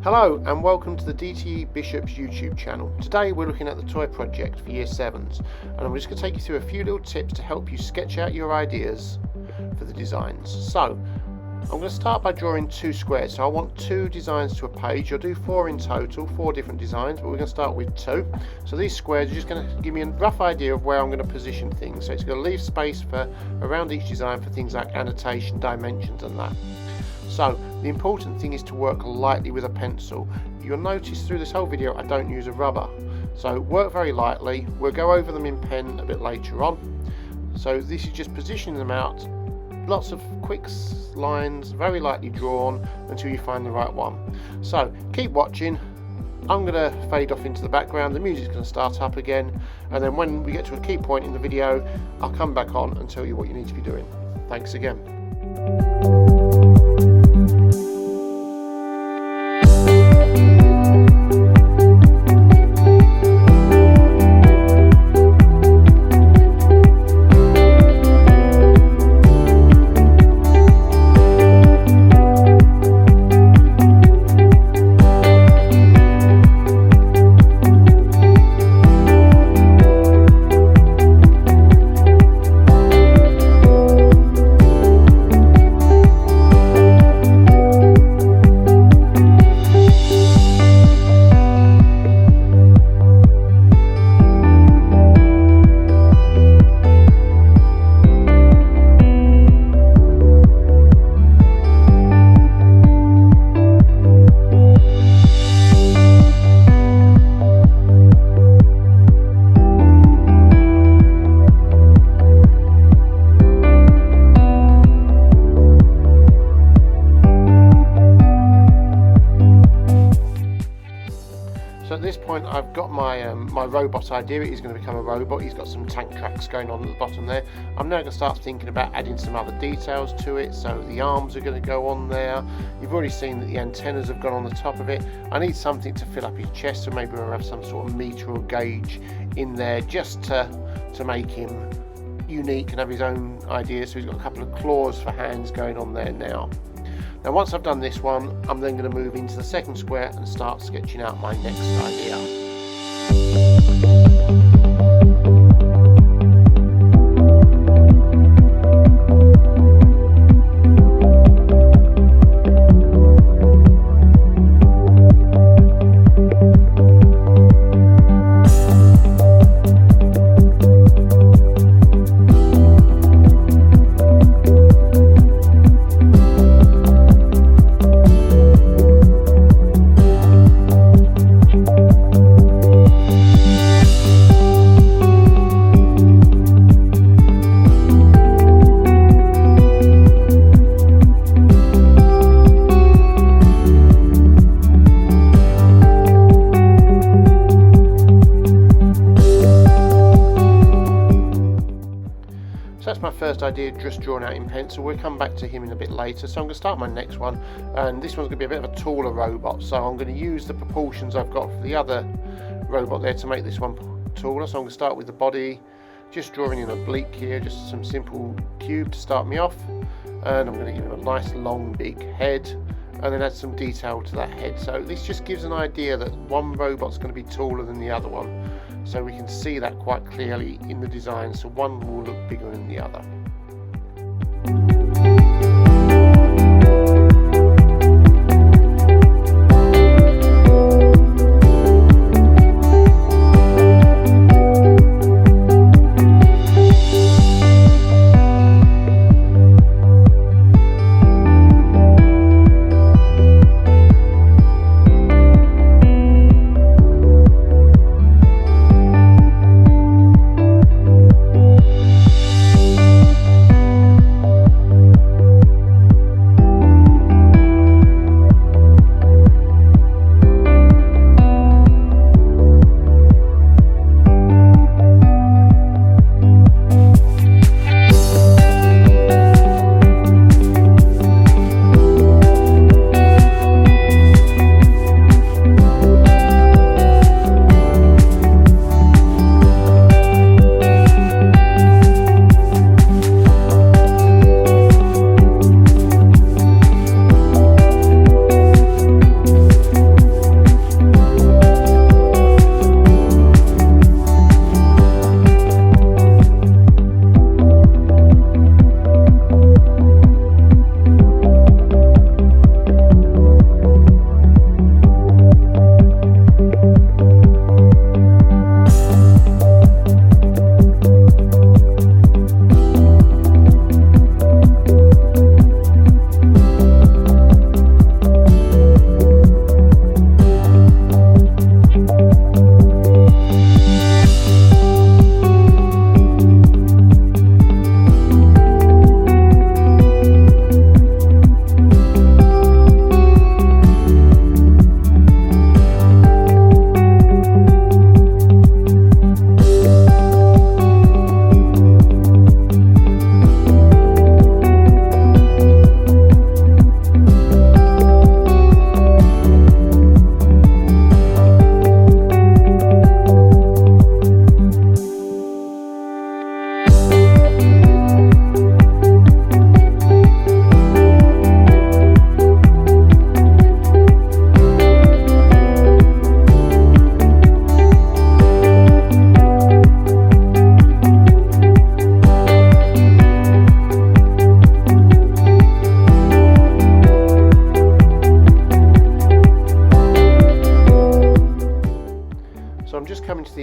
Hello and welcome to the DTE Bishops YouTube channel. Today we're looking at the toy project for Year 7s, and I'm just going to take you through a few little tips to help you sketch out your ideas for the designs. So I'm going to start by drawing 2 squares. So I want 2 designs to a page. I'll do 4 in total, 4 different designs, but we're going to start with 2. So these squares are just going to give me a rough idea of where I'm going to position things. So it's going to leave space for around each design for things like annotation, dimensions and that. So the important thing is to work lightly with a pencil. You'll notice through this whole video I don't use a rubber. So work very lightly. We'll go over them in pen a bit later on. So this is just positioning them out. Lots of quick lines, very lightly drawn until you find the right one. So keep watching. I'm going to fade off into the background. The music's going to start up again. And then when we get to a key point in the video, I'll come back on and tell you what you need to be doing. Thanks again. So at this point I've got my robot idea. It is going to become a robot. He's got some tank tracks going on at the bottom there. I'm now going to start thinking about adding some other details to it. So the arms are going to go on there. You've already seen that the antennas have gone on the top of it. I need something to fill up his chest, so maybe we'll have some sort of meter or gauge in there just to make him unique and have his own ideas. So he's got a couple of claws for hands going on there now. Now once I've done this one, I'm then going to move into the second square and start sketching out my next idea. So that's my first idea, just drawn out in pencil. We'll come back to him in a bit later. So I'm going to start my next one, and this one's going to be a bit of a taller robot. So I'm going to use the proportions I've got for the other robot there to make this one taller. So I'm going to start with the body, just drawing in a oblique here, just some simple cube to start me off. And I'm going to give him a nice long big head, and then add some detail to that head. So this just gives an idea that one robot's going to be taller than the other one. So we can see that quite clearly in the design, so one will look bigger than the other.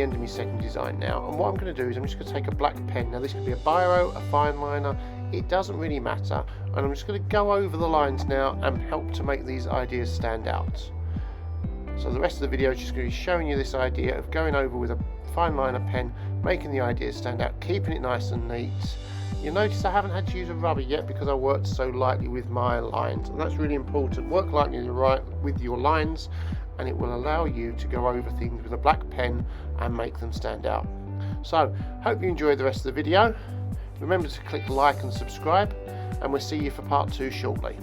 the end of my second design now, and what I'm going to do is I'm just going to take a black pen. Now this could be a biro, a fine liner, it doesn't really matter, and I'm just going to go over the lines now and help to make these ideas stand out. So the rest of the video is just going to be showing you this idea of going over with a fine liner pen, making the ideas stand out, keeping it nice and neat. You'll notice I haven't had to use a rubber yet because I worked so lightly with my lines, and that's really important. Work lightly with your lines, and it will allow you to go over things with a black pen and make them stand out. So, hope you enjoyed the rest of the video. Remember to click like and subscribe, and we'll see you for part 2 shortly.